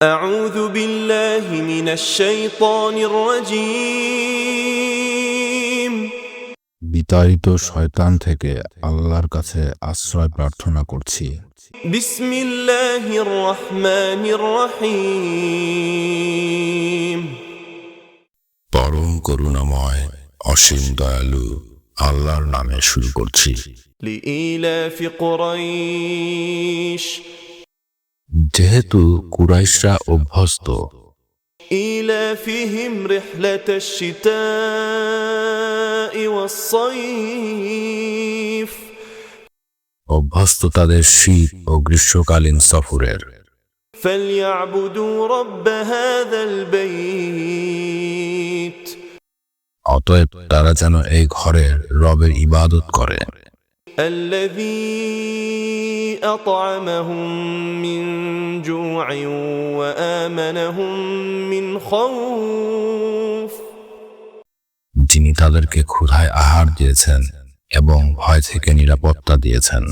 أعوذ بالله من الشيطان الرجيم বিতাড়িত শয়তান থেকে আল্লাহর কাছে আশ্রয় প্রার্থনা করছি। بسم الله الرحمن الرحيم পরম করুণাময় অসীম দয়ালু আল্লাহর নামে শুরু করছি। لإيلاف قريش যেহেতু কুরাইশরা অভ্যস্ত إيلافهم رحلة الشتاء والصيف অভ্যস্ত তাদের শীত ও গ্রীষ্মকালীন সফরের, فليعبدوا رب هذا البيت অতএব তারা যেন এই ঘরের রবের ইবাদত করে, الذي أطعمهم من جوع وآمنهم من خوف যিনি তাদেরকে ক্ষুধায় আহার দিয়েছেন এবং ভয় থেকে নিরাপত্তা দিয়েছেন।